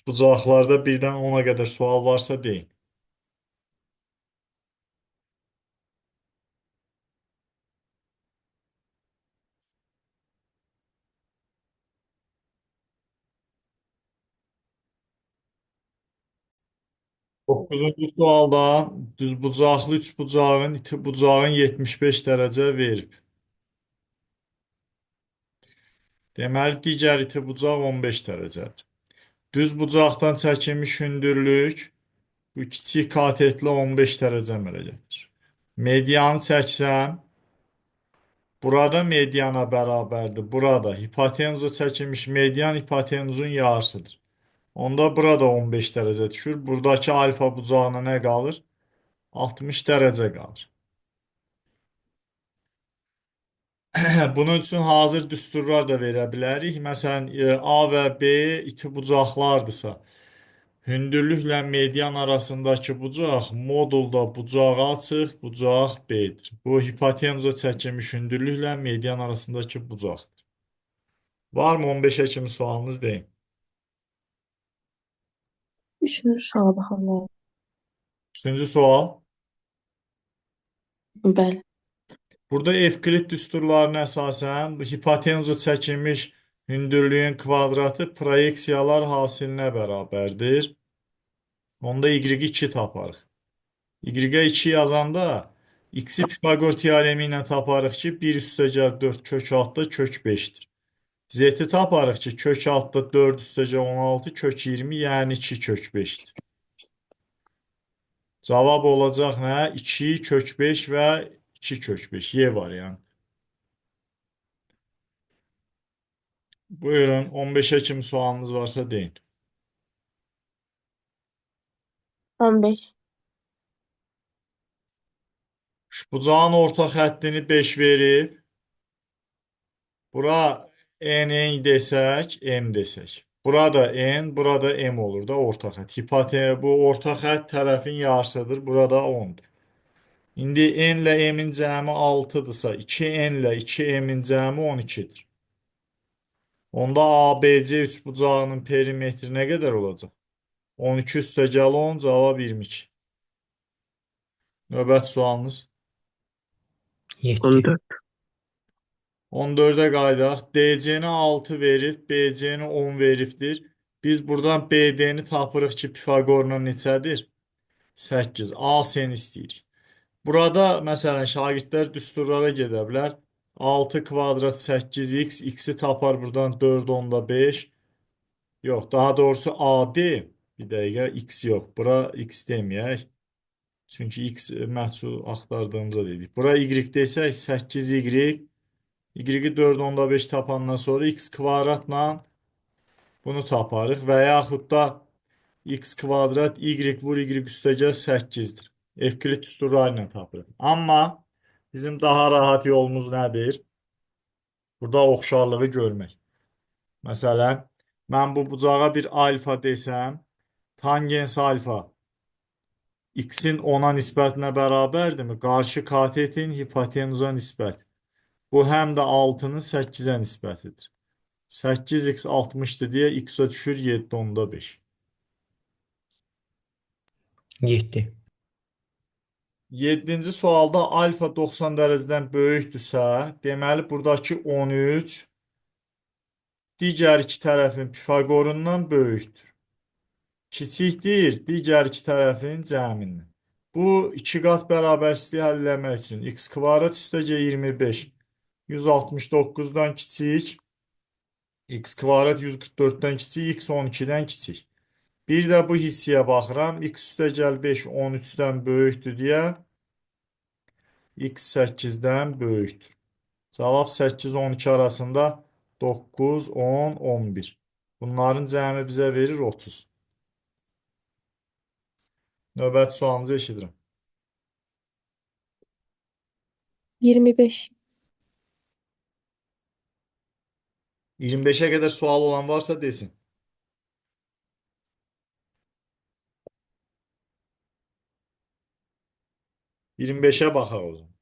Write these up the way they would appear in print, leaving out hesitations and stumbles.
Bucaqlarda birdən 10-a qədər sual varsa deyin. 9-cu sualda düzbucaqlı üçbucağın iti bucağın 75 dərəcə verib. Deməli, digər iti bucaq 15 dərəcədir. Düz bucaqdan çəkilmiş hündürlük bu kiçik katetlə 15 dərəcə əmələ gəlir. Medianı çəksəm, burada mediana bərabərdir. Burada hipotenuza çəkilmiş median hipotenuzun yarısıdır. Onda burada 15 dərəcə düşür. Buradakı alfa bucağına nə qalır? 60 dərəcə qalır. Bunun üçün hazır düsturlar da verə bilərik. Məsələn, A və B iti bucaqlardırsa, hündürlüklə median arasındakı bucaq modulda bucağı açıq, bucaq B-dir. Bu hipotenuza çəkilmiş hündürlüklə median arasındakı bucaqdır. Varmı 15-ə kimi sualınız deyin. Üçüncü suala baxalım. Üçüncü sual. Bəli. Burada Evklit düsturlarına əsasən bu hipotenuza çəkilmiş hündürlüyün kvadratı proyeksiyalar hasilinə bərabərdir. Onda y2 taparıq. Y-ə 2 yazanda x-i Pifaqor teoremi ilə taparıq ki, 1 üstəgəl 4 kök altda kök 5-dir. Z-i taparıq ki, kök altda 4 üstəgəl 16 kök 20, yəni 2 kök 5-dir. Cavab olacaq nə? 2 kök 5 və 2 kök 5. Y variantı. Buyurun, 15'e kimi sualınız varsa deyin. 15. Bucağın orta xəttini 5 verib. Bura n desək, m desək. Burada n, burada m olur da orta xətt. Bu orta xətt tərəfin yarısıdır. Burada 10'dur. İndi n ilə m-in cəmi 6'dırsa, 2n ilə 2m-in cəmi 12'dir. Onda ABC üçbucağının perimetri nə qədər olacaq? 12 üstəgəl 10, cavab 22. Növbət sualınız. 7. 14. 14'e qaydaq. DC-ni 6 verib, BC-ni 10 veribdir. Biz buradan BD-ni tapırıq ki, Pifaqorla neçədir? 8. AC-ni istəyirik. Burada, məsələn, şagirdlər düsturlara gedə bilər. 6 kvadrat 8x, x-i tapar buradan 4 onda 5. Yox, daha doğrusu AD. Bir dəqiqə, x yox. Bura x deməyək. Çünki x məhsul axtardığımıza dedik. Bura y desək, 8y. Y-i 4 onda 5 tapandan sonra x kvadratla bunu taparıq. Və yaxud da x kvadrat y vur y üstəgəl 8'dir. Evklit düsturları ilə tapırıq. Amma bizim daha rahat yolumuz nədir? Burada oxşarlığı görmək. Məsələn, mən bu bucağa bir alfa desəm, tangens alfa x-in 10'a nisbətinə bərabərdirmi? Qarşı katetin hipotenuza nisbət. Bu həm də 6'nın 8'ə nisbətidir. 8x 60'dır deyə x-ə düşür 7 onda 5. 7. 7-ci sualda alfa 90 dərəcədən böyükdürsə, deməli buradakı 13 digər iki tərəfin Pifaqorundan böyükdür. Kiçikdir digər iki tərəfin cəmindən. Bu iki qat bərabərsizliyi həll etmək üçün x kvadrat üstəgəl 25 169-dan kiçik, x kvadrat 144-dən kiçik, x 12-dən kiçik. Bir də bu hissəyə baxıram. X üstəgəl 5 13-dən böyükdür deyə x 8-dən böyükdür. Cavab 8-12 arasında 9, 10, 11. Bunların cəmi bizə verir 30. Növbəti sualınızı eşidirəm. 25. 25'e qədər sual olan varsa desin. 25'e baxaq o zaman.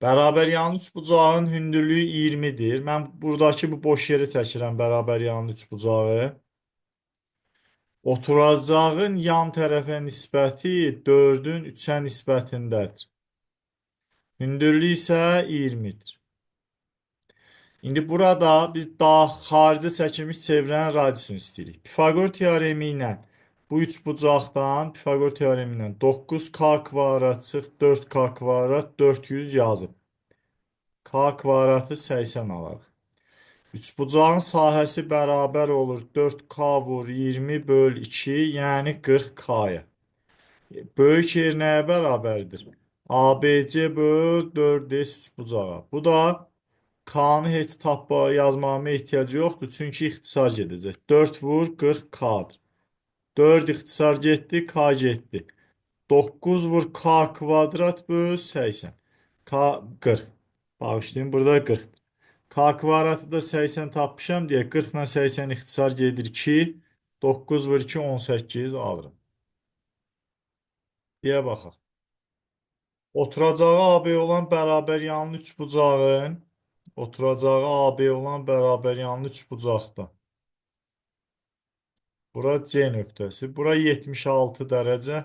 Bərabər yanlı üçbucağın hündürlüyü 20-dir. Mən buradakı bu boş yeri çəkirəm bərabər yanlı üçbucağı. Oturacağın yan tərəfə nisbəti 4-ün 3-ə nisbətindədir. Hündürlüyü isə 20-dir. İndi burada biz daha xaricə çəkilmiş çevrənin radiusunu istəyirik. Pifaqor teoremi ilə bu üçbucaqdan Pifaqor teoremi ilə 9k kvadrat çıx 4k kvadrat 400 yazıb. K kvadratı 80 alaq. Üçbucağın sahəsi bərabər olur 4k vur 20 böl 2, yəni 40k-ya. Böyük yer nəyə bərabərdir? ABC böl 4S üçbucağa. Bu da K-nı heç tapma yazmağıma ehtiyac yoxdur, çünki ixtisar gedəcək. 4 vur 40K-dır. 4 ixtisar getdi, K getdi. 9 vur K kvadrat böl 80. K 40. Bağışlayın, burada 40. K kvadratı da 80 tapmışam deyə 40 ilə 80 ixtisar gedir 2. 9 vur 2 18 alırım. Deyə baxaq. Oturacağı AB olan bərabər yanlı üçbucağın oturacağı AB olan bərabər yanlı üçbucaqda. Bura C nöqtəsi. Bura 76 dərəcə.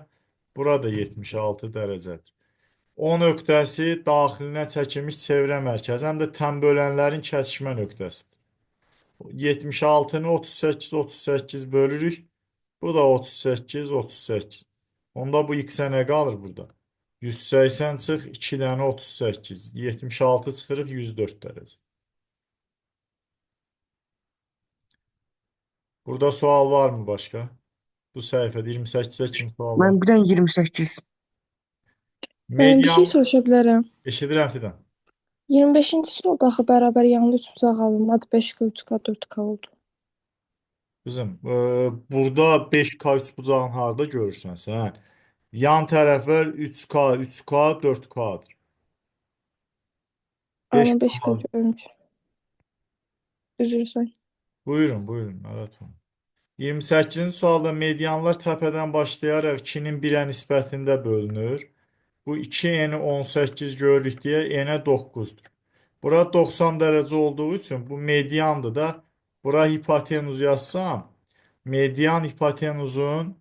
Bura da 76 dərəcədir. O nöqtəsi daxilinə çəkilmiş çevrə mərkəzi, həm də təm bölənlərin kəsişmə nöqtəsidir. 76-nı 38 bölürük. Bu da 38. Onda bu x-ə nə qalır burada? 180 çıx 2 dənə 38. 76 çıxırıq 104 dərəcə. Burada sual varmı başqa? Bu səhifədə 28-ə kimi sual var. Mən bilən 28. Ben bir şey Median soruşa bilərəm. eşidirəm Fidan. 25-ci soruda axı bərabər yanlı üçbucaq alınmadı. 5K, 3K, 4K oldu. Qızım, burada 5K üçbucağın harda görürsən sən? Yan tərəflər 3K, 4K'dır. Amma 5K. 5K görmüş. Üzürsən. Buyurun, narahat olma. 28-ci sualda medianlar təpədən başlayaraq 2-nin 1-ə nisbətində bölünür. Bu 2 18 görürük deyə n-ə 9-dur. Bura 90 dərəcə olduğu üçün bu mediandır da. Bura hipotenuz yazsam, median hipotenuzun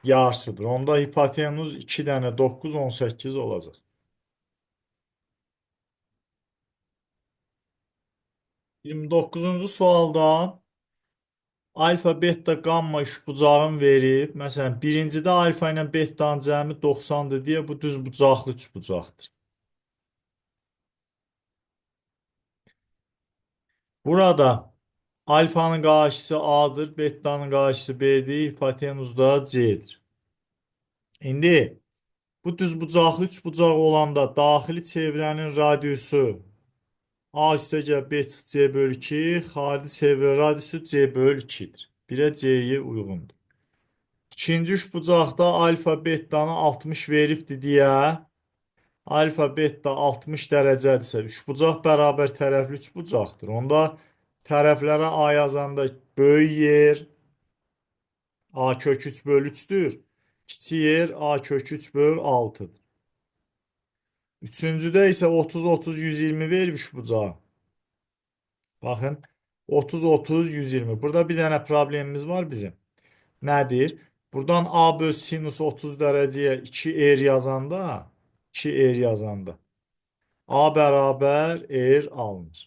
yarısıdır. Onda hipotenuz 2 dənə 9, 18 olacaq. 29-cu sualda alfa, beta, gamma üçbucağın verib. Məsələn, birincidə alfa ilə betanın cəmi 90-dır deyə bu düz bucaqlı üçbucaqdır. Burada alfanın qarşısı A-dır, betanın qarşısı B-dir, hipotenuz da C-dir. İndi bu düz bucaqlı üçbucaq olanda daxili çevrənin radiusu A üstə gəl B çıx C böl 2, xarici çevrə radiusu C böl 2-dir. 1-ə C-yi uyğundur. İkinci üçbucaqda alfa betanı 60 veribdir deyə alfa beta 60 dərəcədirsə üçbucaq bərabər tərəfli üçbucaqdır. Onda tərəflərə A yazanda böyük yer A kök 3 böl 3-dür. Kiçik yer A kök 3 böl 6-dır. Üçüncüdə isə 30, 30, 120 verib üçbucağa. Baxın, 30, 30, 120. Burada bir dənə problemimiz var bizim. Nədir? Buradan A böl sinus 30 dərəcəyə 2R yazanda, 2R yazanda A bərabər R alınır.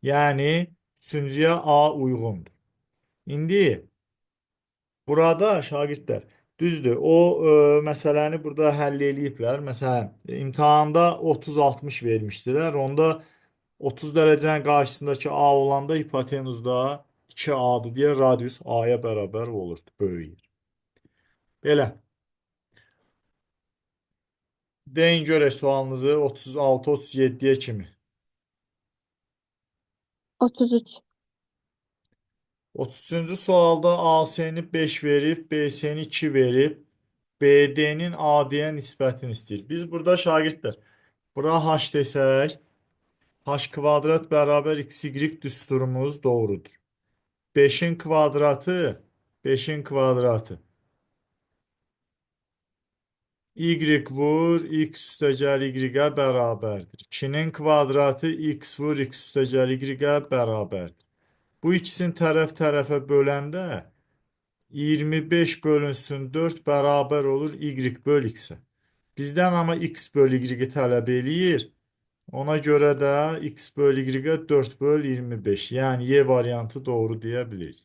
Yəni, üçüncüyə A uyğundur. İndi burada şagirdlər, düzdür, o məsələni burada həll eləyiblər. Məsələn, imtahanda 30-60 vermişdilər. Onda 30 dərəcənin qarşısındakı A olanda hipotenuzda 2A'dır deyə radius A-ya bərabər olurdu, böyüyür. Belə. Deyin görək sualınızı 36-37-yə kimi. 33. 33-cü sualda AC-ni 5 verib, BC-ni 2 verib, BD-nin AD-yə nisbətini istəyir. Biz burada şagirdlər, bura H desək, H kvadrat bərabər XY düsturumuz doğrudur. 5-in kvadratı, 5-in kvadratı Y vur x üstəgəl y-ə bərabərdir. 2-nin kvadratı x vur x üstəgəl y-ə bərabərdir. Bu ikisini tərəf-tərəfə böləndə 25 bölünsün 4 bərabər olur y böl x-ə. Bizdən amma x böl y-i tələb eləyir. Ona görə də x böl y-ə 4 böl 25. Yəni Y variantı doğru deyə bilirik.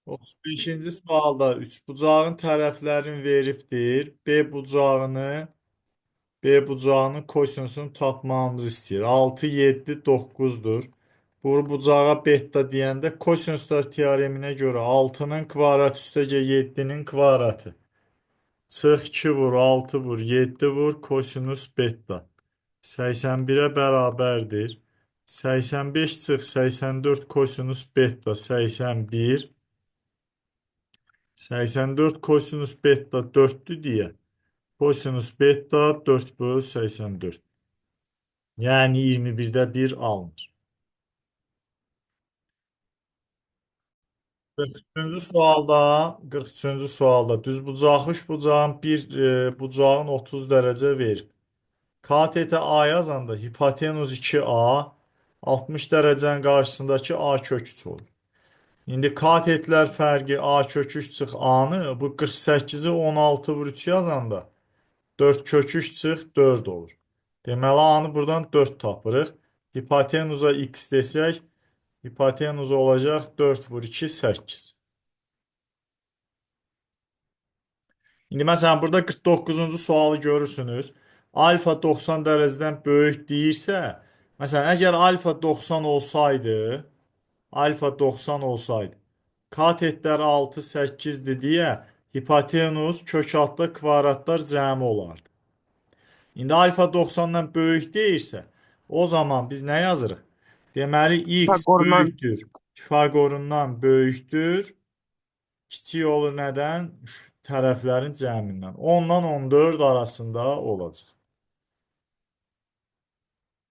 35-ci sualda üçbucağın tərəflərini veribdir. B bucağının kosinusunu tapmamızı istəyir. 6, 7, 9-dur. Bu bucağa beta deyəndə kosinuslar teoreminə görə 6-nın kvadratı üstəgə 7-nin kvadratı. Çıx 2 vur, 6 vur, 7 vur, kosinus beta. 81-ə bərabərdir. 85 çıx 84 kosinus beta 81. 84 kosinus beta 4'tü diye. Kosinus beta 4 bölü 84. Yani 21'de 1 alınır. 43-cü sualda düzbucaqlı üçbucağın bucağın 30 dərəcə verir. Katetə A yazanda hipotenuz 2A 60 dərəcənin qarşısındakı A kök 3 olur. İndi katetlər fərqi A kök 3 çıx A-nı bu 48-i 16 vur 3 yazanda 4 kök 3 çıx 4 olur. Deməli A-nı buradan 4 tapırıq. Hipotenuza x desək, hipotenuz olacaq 4 vur 2 8. İndi məsələn burada 49-cu sualı görürsünüz. Alfa 90 dərəcədən böyük deyirsə, məsələn əgər alfa 90 olsaydı, katetlər 6 8-dir deyə hipotenuz kök altda kvadratlar cəmi olardı. İndi alfa 90-dan böyük deyirsə, o zaman biz nə yazırıq? Deməli x Pisagordan böyükdür, Pifaqorundan böyükdür. Kiçik olur nədən? Tərəflərin cəmindən. 10-dan 14 arasında olacaq.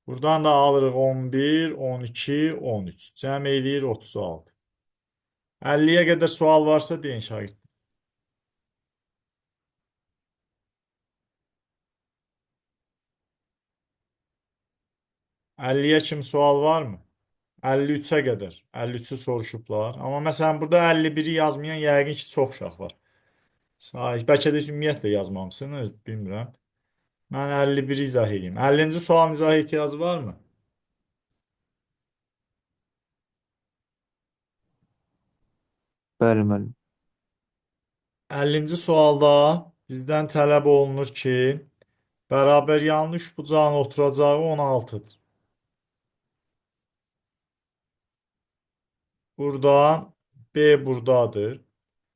Buradan da alırıq 11, 12, 13. Cəm eləyir 36. 50-yə qədər sual varsa deyin şagird. 50-yə kimi sual varmı? 53-ə qədər. 53-ü soruşublar. Amma məsələn burada 51-i yazmayan yəqin ki çox uşaq var. Bəlkə də ümumiyyətlə yazmamısınız, bilmirəm. Mən 51-i izah edeyim. 50-ci sualın izah ehtiyacı varmı? bəli müəllim. 50-ci sualda bizdən tələb olunur ki, bərabər yanlış bucağın oturacağı 16-dır. Burada B buradadır.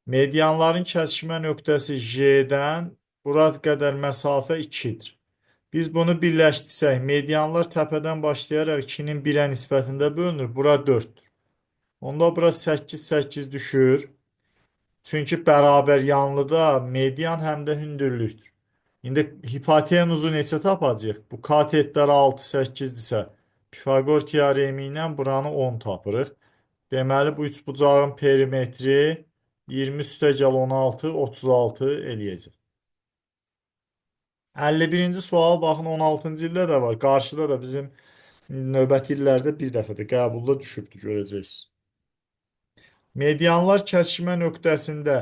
Medianların kəsişmə nöqtəsi J-dən bura qədər məsafə 2-dir. Biz bunu birləşdirsək, medianlar təpədən başlayaraq 2-nin 1-ə nisbətində bölünür. Bura 4-dür. Onda bura 8, 8 düşür. Çünki bərabər yanlıda median həm də hündürlükdür. İndi hipotenuzu neçə tapacağıq? Bu katetlər 6, 8-dirsə, Pifaqor teoremi ilə buranı 10 tapırıq. Deməli, bu üçbucağın perimetri 20 üstəgəl 16, 36 eləyəcək. 51-ci sual, baxın 16-cı ildə də var. Qarşıda da bizim növbəti illərdə bir dəfə də qəbulda düşübdür, görəcəksiniz. Medianlar kəsişmə nöqtəsində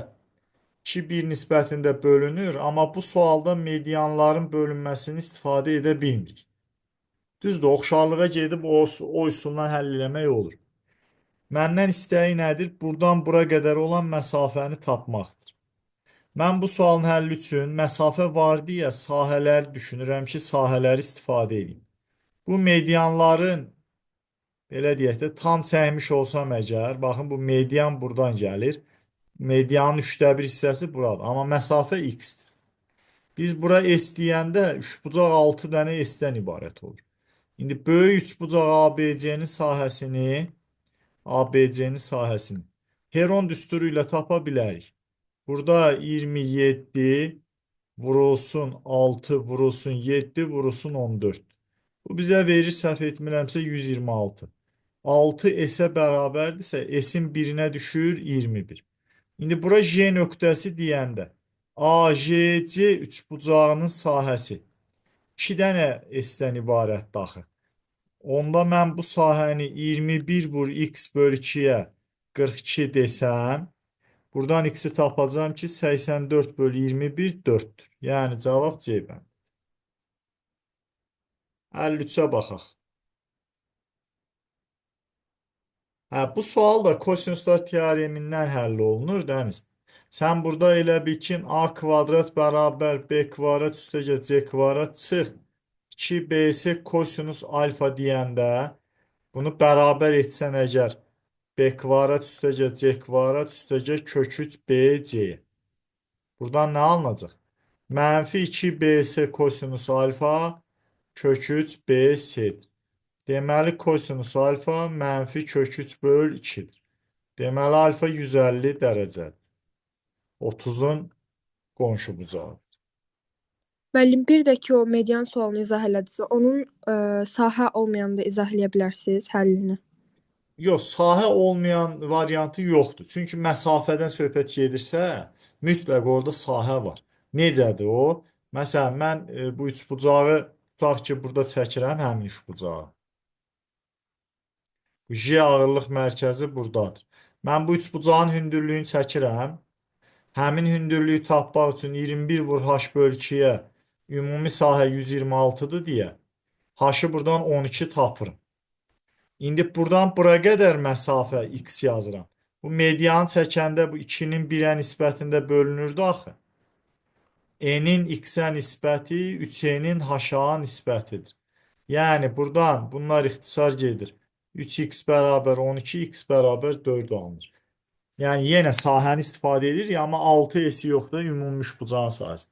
2-1 nisbətində bölünür, amma bu sualda medianların bölünməsini istifadə edə bilmirik. Düzdür, oxşarlığa gedib o üsulla həll eləmək olur. Məndən istəyi nədir? Buradan bura qədər olan məsafəni tapmaqdır. Mən bu sualın həlli üçün məsafə var deyə sahələr düşünürəm ki, sahələri istifadə edeyim. Bu medianların, belə deyək də, tam çəkmiş olsam əgər, baxın bu median buradan gəlir. Medianın 3/1 hissəsi buradır, amma məsafə x-dir. Biz bura s deyəndə üçbucaq 6 dənə s-dən ibarət olur. İndi böyük üçbucaq ABC-nin sahəsini Heron düsturu ilə tapa bilərik. Burada 27 vurulsun 6 vurulsun 7 vurulsun 14. Bu bizə verir, səhv etmirəmsə 126. 6 s-ə bərabərdirsə, s-in birinə düşür 21. İndi bura J nöqtəsi deyəndə AJC üçbucağının sahəsi 2 dənə S-dən ibarətdir axı. Onda mən bu sahəni 21 vur x bölü 2-yə 42 desəm, buradan x-i tapacağım ki, 84 bölü 21 4-dür. Yəni cavab C bənd. 53-ə baxaq. Bu sual da kosinuslar teoremindən həll olunur, Dəniz. Sən burada elə bil ki, a kvadrat bərabər b kvadrat üstəgə c kvadrat çıx. 2bs kosinus alfa deyəndə bunu bərabər etsən əgər b kvadrat üstəgə c kvadrat üstəgə kök 3 bc. Buradan nə alınacaq? Mənfi 2bs kosinus alfa kök 3 bc-dir. Deməli, kosinus alfa mənfi kök 3 böl 2-dir. Deməli, alfa 150 dərəcədir. 30-un qonşu bucağı. Müəllim, bir də ki, o median sualını izah elədinizsə, onun sahə olmayanda izah eləyə bilərsiniz həllini. Yox, sahə olmayan variantı yoxdur. Çünki məsafədən söhbət gedirsə, mütləq orada sahə var. Necədir o? Məsələn, mən bu üçbucağı tutaq ki, burada çəkirəm həmin üçbucağı. J ağırlıq mərkəzi buradadır. Mən bu üçbucağın hündürlüyünü çəkirəm. Həmin hündürlüyü tapmaq üçün 21 vur h bölü 2-yə ümumi sahə 126-dır deyə h-ı buradan 12 tapırım. İndi buradan bura qədər məsafə x yazıram. Bu medianı çəkəndə bu 2-nin 1-ə nisbətində bölünürdü axı. N-in x-ə nisbəti 3n-in h-a nisbətidir. Yəni buradan bunlar ixtisar gedir. 3x bərabər 12, x bərabər 4 alınır. Yəni yenə sahəni istifadə edirik, amma 6s yoxdur, ümumi üçbucağın sahəsi.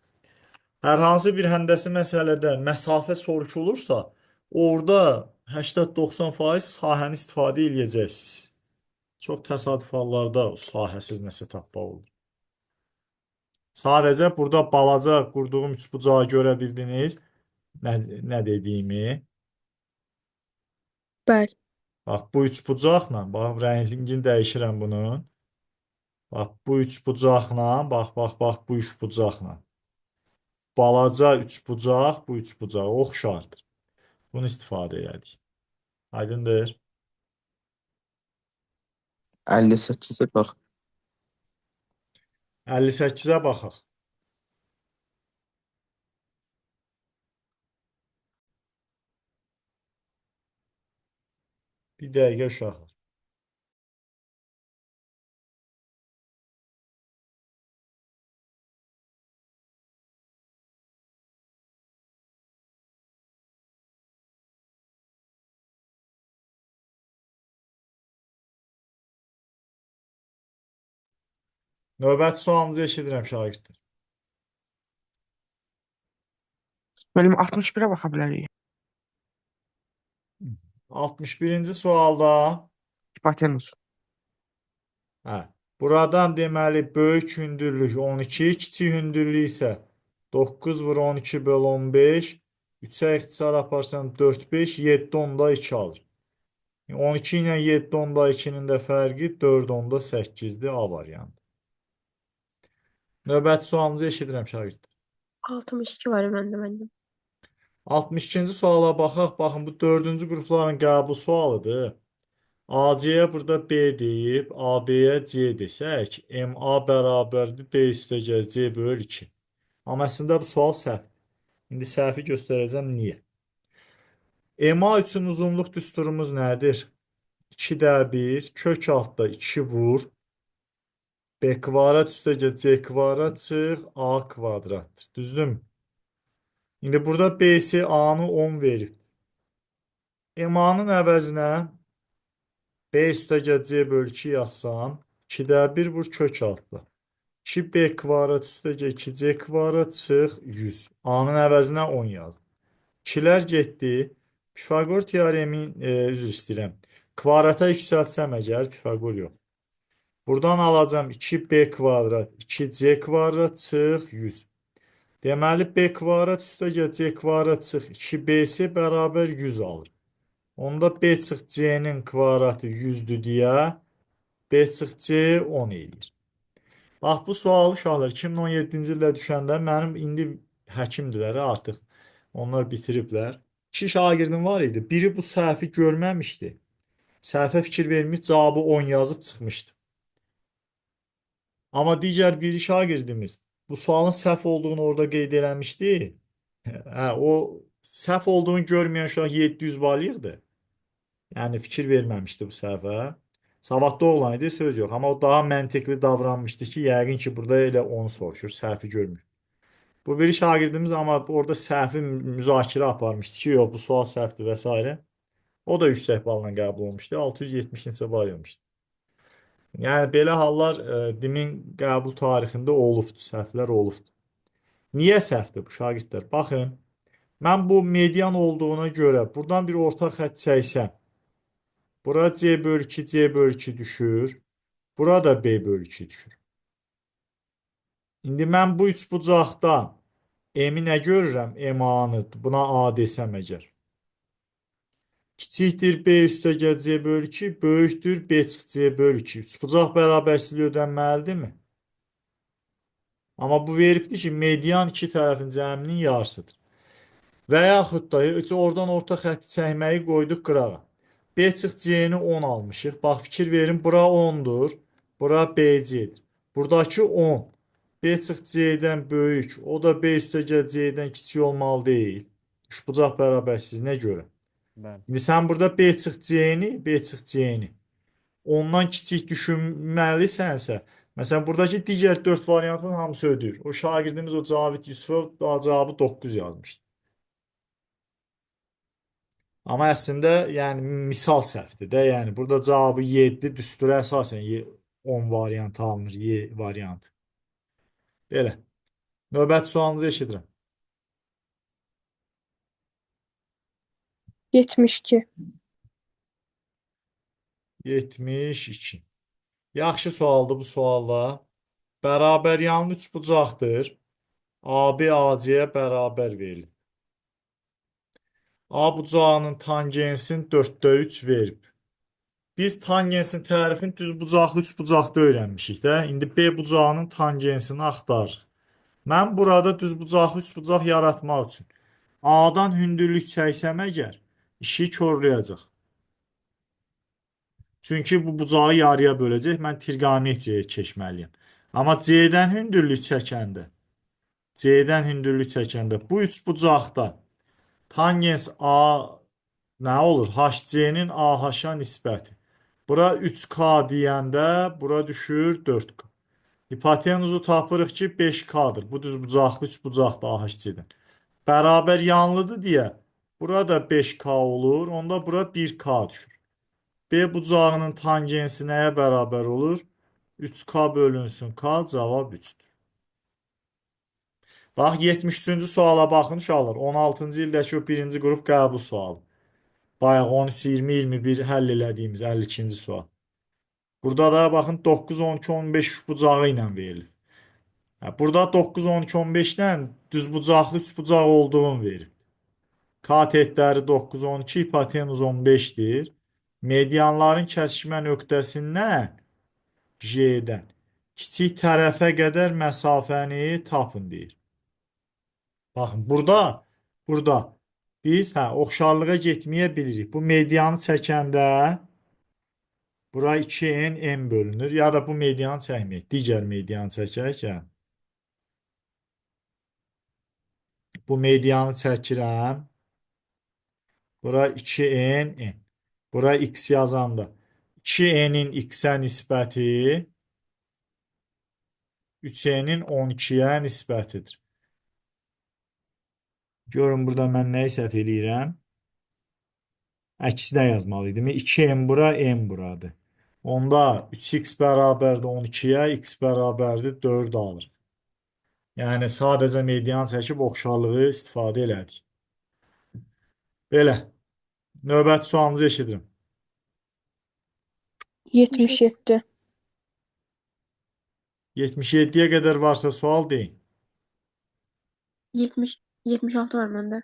Hər hansı bir həndəsi məsələdə məsafə soruşulursa, orada 80-90% sahəni istifadə edəcəksiniz. Çox təsadüf hallarda sahəsiz nəsə tapmaq olur. Sadəcə burada balaca qurduğum üçbucağı görə bildiniz nə dediyimi. Bəli. Bax, bu üçbucaqla, bax, rəngini dəyişirəm bunun. Bax, bu üçbucaqla, bax, bu üçbucaqla. Balaca üçbucaq, bu üçbucağa oxşardır. Bunu istifadə elədik. Aydındır. 58'e bak. 58-ə baxaq. Bir dəqiqə uşaqlar. Növbəti sualınızı eşidirəm şagirdlər. Müəllim 61-ə baxa bilərik. 61-ci sualda Hipotenuz. buradan deməli böyük hündürlük 12, kiçik hündürlük isə 9 vur 12 böl 15, 3-ə ixtisar aparsam 4, 5, 7 onda 2 alır. 12 ilə 7 onda 2-nin də fərqi 4 onda 8-dir, A variantı. Növbəti sualınızı eşidirəm şagirdlər. 62 var məndə müəllim. 62-ci suala baxaq. Baxın, bu 4-cü qrupların qəbul sualıdır. AC-yə burada B deyib, AB-yə C desək, MA bərabərdir B üstəgəl C böl 2. Amma əslində bu sual səhvdir. İndi səhvi göstərəcəm niyə. MA üçün uzunluq düsturumuz nədir? 2-də 1, kök altda 2 vur, B kvadrat üstəgəl C kvadrat çıx, A kvadratdır. Düzdürmü? İndi burada BC A-nı 10 verib. MA-nın əvəzinə B üstəgəl C böl 2 yazsam, 2-də 1 vur kök altda. 2B kvadrat üstəgəl 2C kvadrat çıx 100. A-nın əvəzinə 10 yazdım. 2-lər getdi. Pifagor teoremi, üzr istəyirəm. Kvadrata yüksəltsəm əgər, Pifagor yox. Buradan alacam 2B kvadrat, 2C kvadrat çıx 100. Deməli, B kvadrat üstəgəl C kvadrat çıx 2BC bərabər 100 alır. Onda B çıx C-nin kvadratı 100-dür deyə, B çıx C 10 eləyir. Bax bu sual uşaqlar 2017-ci ildə düşəndə mənim indi həkimdirlər artıq. Onlar bitiriblər. İki şagirdim var idi. Biri bu səhvi görməmişdi. Səhvə fikir vermiş, cavabı 10 yazıb çıxmışdı. Amma digər bir şagirdimiz bu sualın səhv olduğunu orada qeyd eləmişdi. Hə, o səhv olduğunu görməyən uşaq 700 bal yığdı. Yəni fikir verməmişdi bu səhvə. Savadlı oğlan idi, söz yox. Amma o daha məntiqli davranmışdı ki, yəqin ki, burada elə onu soruşur, səhvi görmür. Bu biri şagirdimiz amma orada səhvi müzakirə aparmışdı ki, yox, bu sual səhvdir və s. O da yüksək balla qəbul olmuşdu. 670 neçə bal yığmışdı. Yəni belə hallar demin qəbul tarixində olubdur, səhvlər olubdur. Niyə səhvdir bu şagirdlər? Baxın, mən bu median olduğuna görə buradan bir orta xətt çəksəm, bura C bölü 2, C bölü 2 düşür. Bura da B bölü 2 düşür. İndi mən bu üçbucaqdan M-i nə görürəm? M-A-nı buna A desəm əgər. Kiçikdir B üstəgəl C bölü 2, böyükdür B çıx C bölü 2. Üçbucaq bərabərsizliyi ödənməlidirmi? Amma bu veribdir ki, median iki tərəfin cəminin yarısıdır. Və yaxud da heç oradan orta xətti çəkməyi qoyduq qırağa. B çıx C-ni 10 almışıq. Bax fikir verin, bura 10-dur, bura BC-dir. Buradakı 10 B çıx C-dən böyük, o da B üstəgəl C-dən kiçik olmalı deyil. Üçbucaq bərabərsizliyinə görə. Bəli. İndi sən burada B çıx C-ni ondan kiçik düşünməlisənsə, məsələn, buradakı digər 4 variantın hamısı ödür. O şagirdimiz o Cavid Yusufov daha cavabı 9 yazmışdı. Amma əslində, yəni misal səhvdir də. Yəni burada cavabı 7, düstura əsasən 10 variantı alınır, Y variantı. Belə. Növbəti sualınızı eşidirəm. 72. 72. Yaxşı sualdır bu sualda. Bərabər yanlı üçbucaqdır. AB AC-yə bərabər verilir. A bucağının tangensini 4-də 3 verib. Biz tangensin tərifini düzbucaqlı üçbucaqda öyrənmişik də. İndi B bucağının tangensini axtarırıq. Mən burada düzbucaqlı üçbucaq yaratmaq üçün A-dan hündürlük çəksəm əgər, işi korlayacaq. Çünki bu bucağı yarıya böləcək, mən trigonometriyaya keçməliyəm. Amma C-dən hündürlük çəkəndə bu üçbucaqda tangens A nə olur? HC-nin AH-a nisbəti. Bura 3K deyəndə bura düşür 4K. Hipotenuzu tapırıq ki 5K-dır. Bu düzbucaqlı üçbucaqda AHC-dən. Bərabər yanlıdır deyə burada 5K olur. Onda bura 1K düşür. B bucağının tangensi nəyə bərabər olur? 3K bölünsün K, cavab 3-dür. Bax, 73-cü suala baxın uşaqlar. 16-cı ildəki o birinci qrup qəbul sualı. Bayaq 13, 20, 21 həll elədiyimiz 52-ci sual. Burada da baxın 9, 12, 15 bucağı ilə verilir. Burada 9, 12, 15-dən düzbucaqlı üçbucaq olduğunu verir. Katetləri 9, 12, hipotenuz 15-dir. Medianların kəsişmə nöqtəsindən J-dən kiçik tərəfə qədər məsafəni tapın deyir. Baxın, burada biz oxşarlığa getməyə bilirik. Bu medianı çəkəndə bura 2n n bölünür. Ya da bu medianı çəkməyək. Digər medianı çəkək. Bu medianı çəkirəm. Bura 2n n. Bura x yazanda 2n'in x-ə nisbəti 3n'in 12-yə nisbətidir. Görün, burada mən nəyi səhv eləyirəm? Əksinə yazmalıydım. 2n bura, n buradır. Onda 3x bərabərdir 12-yə, x bərabərdir 4 alır. Yəni, sadəcə median çəkib oxşarlığı istifadə elədik. Belə. Növbəti sualınızı eşidirəm. 77. 77-yə qədər varsa sual deyin. 76 var məndə.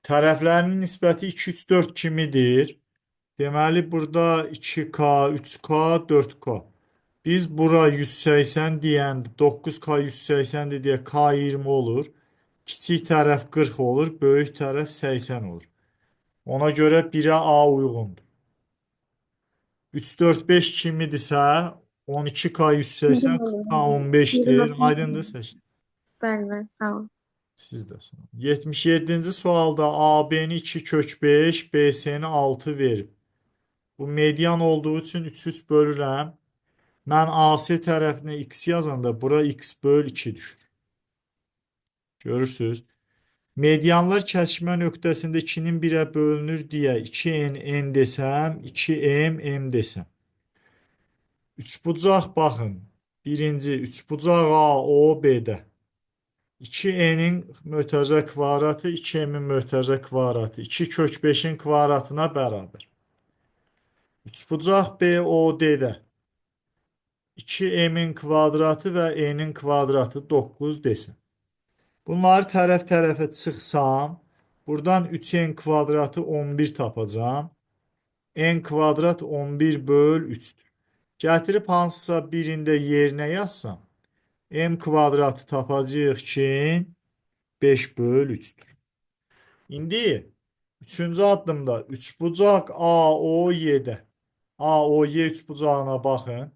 Tərəflərinin nisbəti 2, 3, 4 kimidir. Deməli, burada 2K, 3K, 4K. Biz bura 180 deyəndə 9K 180-dir deyə K 20 olur. Kiçik tərəf 40 olur, böyük tərəf 80 olur. Ona görə 1-ə A uyğundur. 3, 4, 5 kimidirsə 12K 180 K 15-dir. Aydındır seçdim. Bəli, bəli, sağ ol. Siz də sağ olun. 77-ci sualda AB-ni 2 kök 5, BC-ni 6 verib. Bu median olduğu üçün 3 bölürəm. Mən AC tərəfinə x yazanda bura x böl 2 düşür. Görürsünüz. Medianlar kəsişmə nöqtəsində 2-nin 1-ə bölünür deyə 2n desəm, 2m m desəm. Üçbucaq baxın. Birinci üçbucaq A, O, B-də. 2n'in mötərizə kvadratı, 2m'in mötərizə kvadratı, 2 kök 5'in kvadratına bərabər. Üçbucaq B, O, D-də. 2m'in kvadratı və n'in kvadratı 9 desin. Bunları tərəf-tərəfə çıxsam, buradan 3n kvadratı 11 tapacağam. N kvadrat 11 böl 3'dür. Gətirib hansısa birində yerinə yazsam, m kvadratı tapacağıq ki, 5 böl 3'dür. İndi, üçüncü addımda üçbucaq AOY-də. AOY üçbucağına baxın.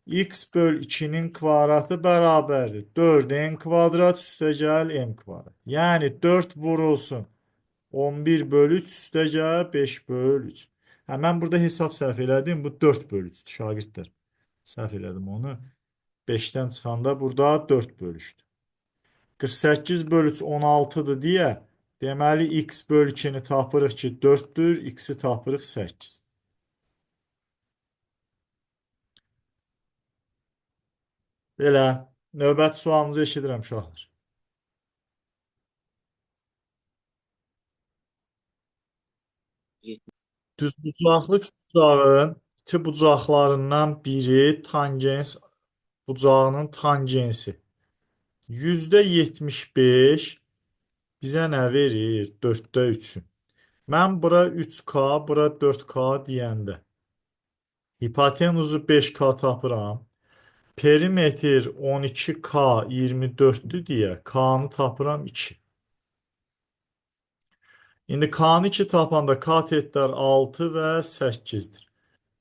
X böl 2'nin kvadratı bərabərdir. 4n kvadrat üstəgəl m kvadrat. Yəni 4 vurulsun. 11 böl 3 üstəgəl 5 böl 3. Mən burada hesab səhv elədim. Bu 4 böl 3'dür şagirdlər. Səhv elədim onu. 5'dən çıxanda burada 4 böl 3'dür. 48 böl 3 16'dır deyə deməli x böl 2'ni tapırıq ki 4'dür. X'i tapırıq 8. Belə, növbəti sualınızı eşidirəm uşaqlar. Düzbucaqlı üçbucağın iki bucaqlarından biri tangens bucağının tangensi. %75 bizə nə verir? 4'də 3'ün. Mən bura 3K, bura 4K deyəndə hipotenuzu 5K tapıram. Perimetr 12K 24'dür deyə K'nı tapıram 2. İndi K'nı 2 tapanda katetlər 6 və 8'dir.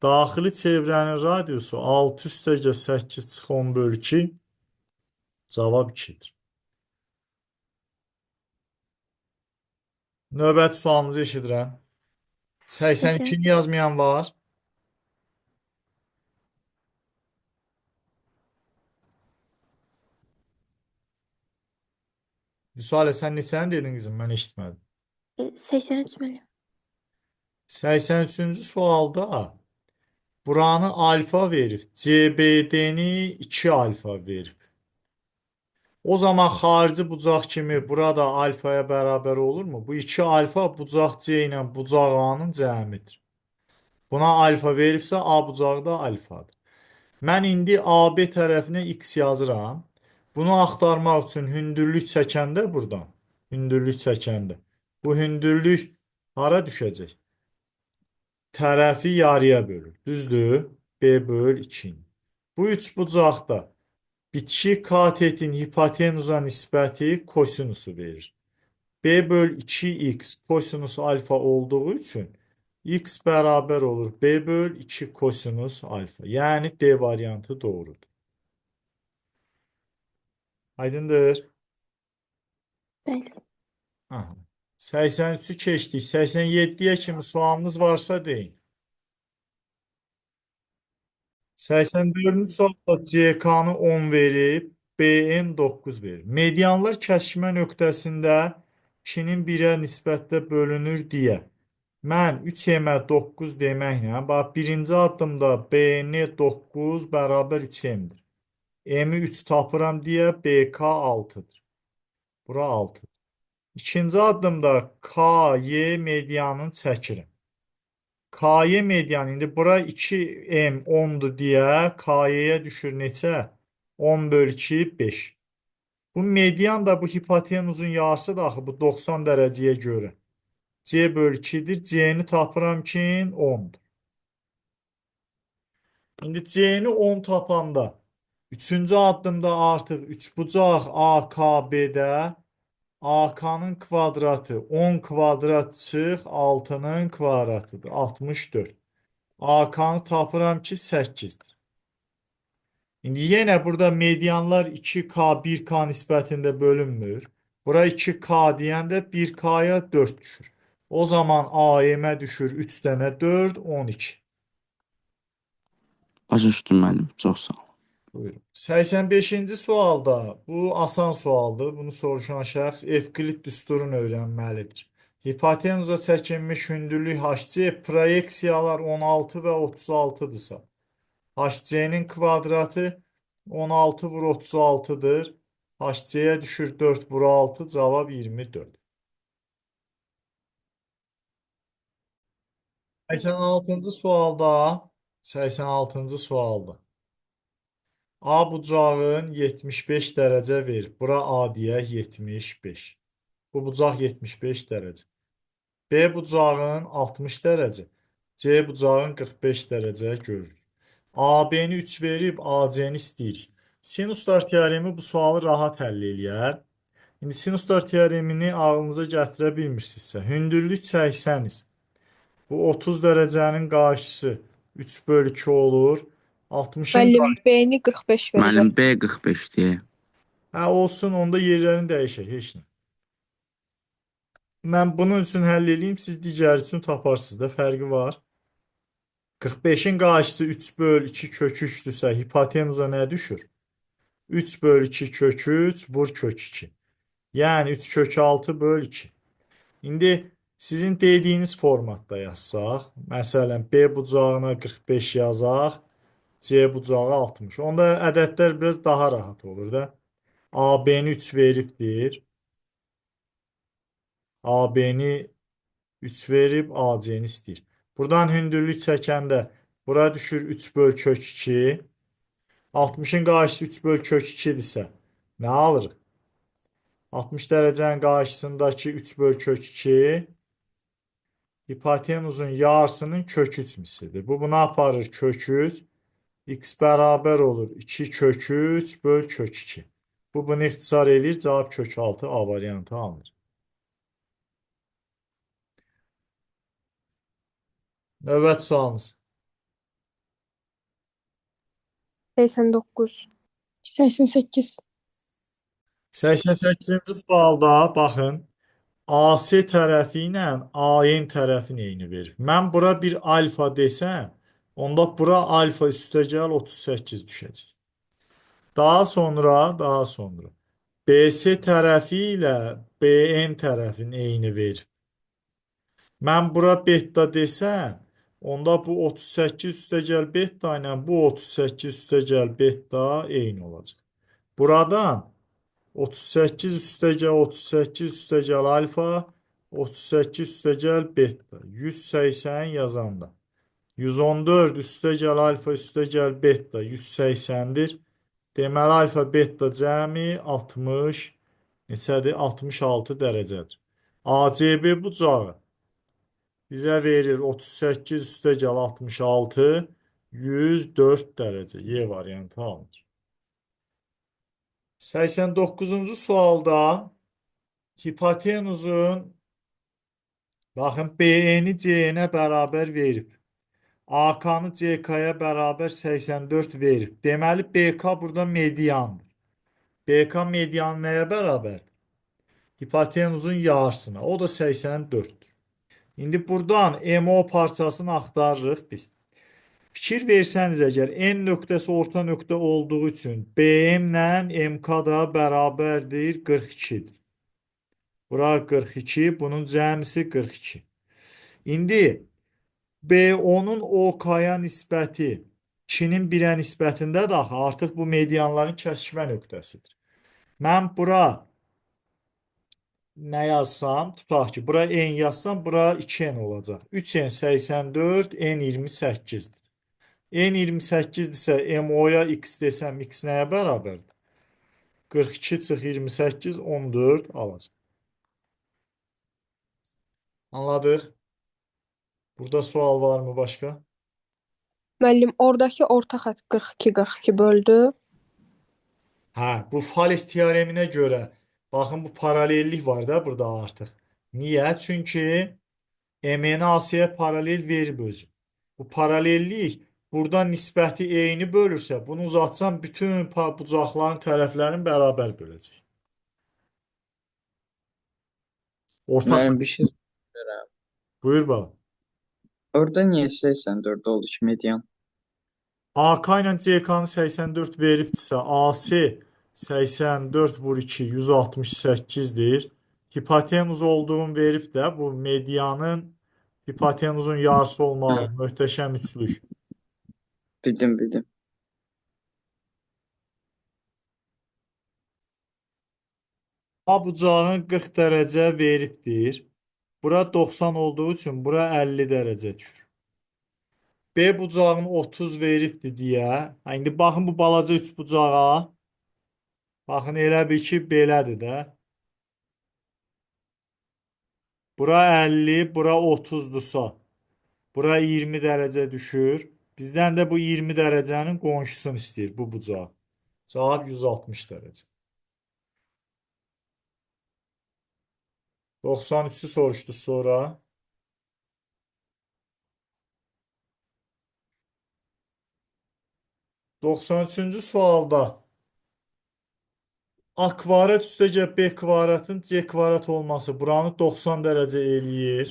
Daxili çevrənin radiusu 6 üstəgə 8 çıx 10 böl 2. Cavab 2'dir. Növbəti sualınızı eşidirəm. 82'ni yazmayan var. Sualə sən neçəni dedin qızım? Mən eşitmədim. 83 müəllim. 83-cü sualda buranı alfa verib. CBD-ni 2 alfa verib. O zaman xarici bucaq kimi burada alfaya bərabər olurmu? Bu 2 alfa bucaq C ilə bucaq A-nın cəmidir. Buna alfa veribsə A bucağı da alfadır. Mən indi AB tərəfinə x yazıram. Bunu axtarmaq üçün hündürlük çəkəndə buradan, hündürlük çəkəndə. Bu hündürlük hara düşəcək? Tərəfi yarıya bölür. Düzdür? B böl 2. Bu üçbucaqda bitişik katetin hipotenuza nisbəti kosinusu verir. B böl 2x kosinus alfa olduğu üçün x bərabər olur B böl 2 kosinus alfa. Yəni D variantı doğrudur. Aydındır? Bəli. Aha. 83'ü keçdik. 87'ye kimi sualınız varsa deyin. 84-cü sualda CK-nı 10 verib, BN 9 verir. Medianlar kəsişmə nöqtəsində 2-nin 1-ə nisbətdə bölünür deyə. Mən 3M-ə 9 deməklə, bax, birinci addımda BN 9 bərabər 3M-dir. M-i 3 tapıram deyə BK 6'dır. Bura 6. İkinci addımda KY medianını çəkirim. KY medianı indi bura 2M 10'dur deyə KY-yə düşür neçə? 10 böl 2 5. Bu median da bu hipotenuzun yarısıdır axı bu 90 dərəcəyə görə. C böl 2'dir. C'ni tapıram ki 10'dur. İndi C-ni 10 tapanda. Üçüncü addımda artıq üçbucaq AKB-də AK'nın kvadratı 10 kvadrat çıx 6'nın kvadratıdır. 64. AK'nı tapıram ki 8'dir. İndi yenə burada medianlar 2K 1K nisbətində bölünmür. Bura 2K deyəndə 1K'ya 4 düşür. O zaman AM-ə düşür 3 dənə 4, 12. Başa düşdüm müəllim. Çox sağ ol. Buyurun. 85-ci sualda, bu asan sualdır. Bunu soruşan şəxs Evklid düsturunu öyrənməlidir. Hipotenuza çəkilmiş hündürlük HC proyeksiyalar 16 və 36-dırsa, HC-nin kvadratı 16 vur 36'dır. HC-yə düşür 4 vur 6, cavab 24. 86-cı sualda, 86-cı sualda. A bucağın 75 dərəcə ver. Bura A deyək 75. Bu bucaq 75 dərəcə. B bucağın 60 dərəcə. C bucağın 45 dərəcə görürük. AB-ni 3 verib AC-ni istəyirik. Sinuslar teoremi bu sualı rahat həll eləyər. İndi sinuslar teoremini ağlınıza gətirə bilmirsinizsə, hündürlük çəksəniz, bu 30 dərəcənin qarşısı 3 bölü 2 olur. 60-ın Müəllim B-ni 45 verəcək. Müəllim B 45-dir. hə olsun, onda yerlərini dəyişək, heç nə. Mən bunun üçün həll eləyim, siz digər üçün taparsınız da, fərqi var. 45-in qarşısı 3 bölü 2 kök 3-dürsə, hipotenuza nə düşür? 3 bölü 2 kök 3 vur kök 2. Yəni 3 kök 6 bölü 2. İndi sizin dediyiniz formatda yazsaq, məsələn, B bucağına 45 yazaq, C bucağı 60. Onda ədədlər biraz daha rahat olur da. AB-ni 3 veribdir. AB-ni 3 verib AC-ni istəyir. Buradan hündürlük çəkəndə bura düşür 3 böl kök 2. 60-ın qarşısı 3 böl kök 2-dirsə nə alırıq? 60 dərəcənin qarşısındakı 3 böl kök 2 hipotenuzun yarısının kök 3 misidir. Bu buna aparır kök 3. X bərabər olur 2 kök 3 böl kök 2. Bu bunu ixtisar edir. Cavab kök 6 A variantı alınır. Növbət sualınız. 89. 88. 88-ci sualda baxın. AC tərəfi ilə AN tərəfin eyni verir. Mən bura bir alfa desəm, onda bura alfa üstəgəl 38 düşəcək. Daha sonra BC tərəfi ilə BN tərəfin eyni verir. Mən bura beta desəm, onda bu 38 üstəgəl beta ilə bu 38 üstəgəl beta eyni olacaq. Buradan 38 üstəgəl 38 üstəgəl alfa, 38 üstəgəl beta, 180 yazanda. 114 üstəgəl alfa üstəgəl beta 180-dir. Deməli alfa beta cəmi 60 neçədir? 66 dərəcədir. ACB bucağı bizə verir 38 üstəgəl 66 104 dərəcə. Y variantı alınır. 89-cu sualda hipotenuzun baxın BN-i CN-ə bərabər verib. AK-nı CK-ya bərabər 84 verib. Deməli BK burada mediandır. BK medianı nəyə bərabərdir? Hipotenuzun yarısına. O da 84'dür. İndi buradan MO parçasını axtarırıq biz. Fikir versəniz əgər N nöqtəsi orta nöqtə olduğu üçün BM ilə MK da bərabərdir 42'dir. Bura 42, bunun cəmisi 42. İndi BO-nun OK-ya nisbəti 2-nin 1-ə nisbətindədir axı. Artıq bu medianların kəsişmə nöqtəsidir. Mən bura nə yazsam, tutaq ki, bura N yazsam, bura 2N olacaq. 3N 84, N 28'dir. N 28-dirsə MO-ya X desəm, X nəyə bərabərdir? 42 çıx 28, 14 alacaq. Anladıq? Burada sual var mı başqa? Müəllim, oradakı orta xətt 42 böldü. Hə, bu Fales teoreminə görə baxın bu paralellik var da burada artıq. Niyə? Çünki MN AC-yə paralel verib özü. Bu paralellik burada nisbəti eyni bölürsə, bunu uzatsam bütün bucaqların tərəflərini bərabər böləcək. Ortaq Müəllim bir şey soruşuram. buyur bax. Orada niyə 84 oldu ki median? AK ilə CK-nı 84 veribdirsə, AC 84 vur 2 168-dir. Hipotenuz olduğunu verib də bu medianın hipotenuzun yarısı olmalı. Hə. Möhtəşəm üçlük. Bildim. A bucağın 40 dərəcə veribdir. Bura 90 olduğu üçün bura 50 dərəcə düşür. B bucağın 30 veribdir deyə. Ha, İndi baxın bu balaca üç bucağa. Baxın elə bil ki belədir də. Bura 50, bura 30-dursa, bura 20 dərəcə düşür. Bizdən də bu 20 dərəcənin qonşusunu istəyir bu bucaq. Cavab 160 dərəcə. 93-ü soruşdu sonra. 93-cü sualda A kvadrat üstəgəl B kvadratın C kvadrat olması buranı 90 dərəcə eləyir.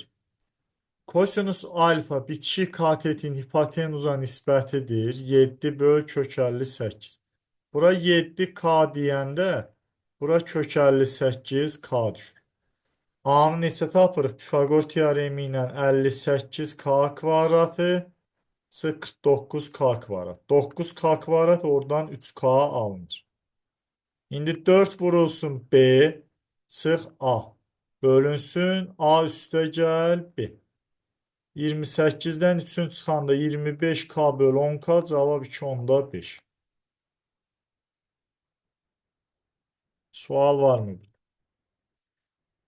Kosinus alfa bitişik katetin hipotenuza nisbətidir. 7 böl kök 58. Bura 7K deyəndə bura kök 58K düşür. A-nı neçə tapırıq? Pifagor teoremi ilə 58K kvadratı çıx 49K kvadrat. 9K kvadrat oradan 3K alınır. İndi 4 vurulsun B çıx A. Bölünsün A üstəgəl B. 28-dən 3-ün çıxanda 25K böl 10K cavab 2/5. Sual varmı?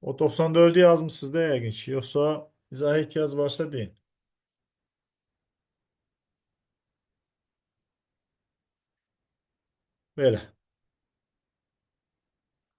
O 94'ü yazmışsınız da yəqin ki, yoxsa izah ehtiyac varsa deyin. Belə.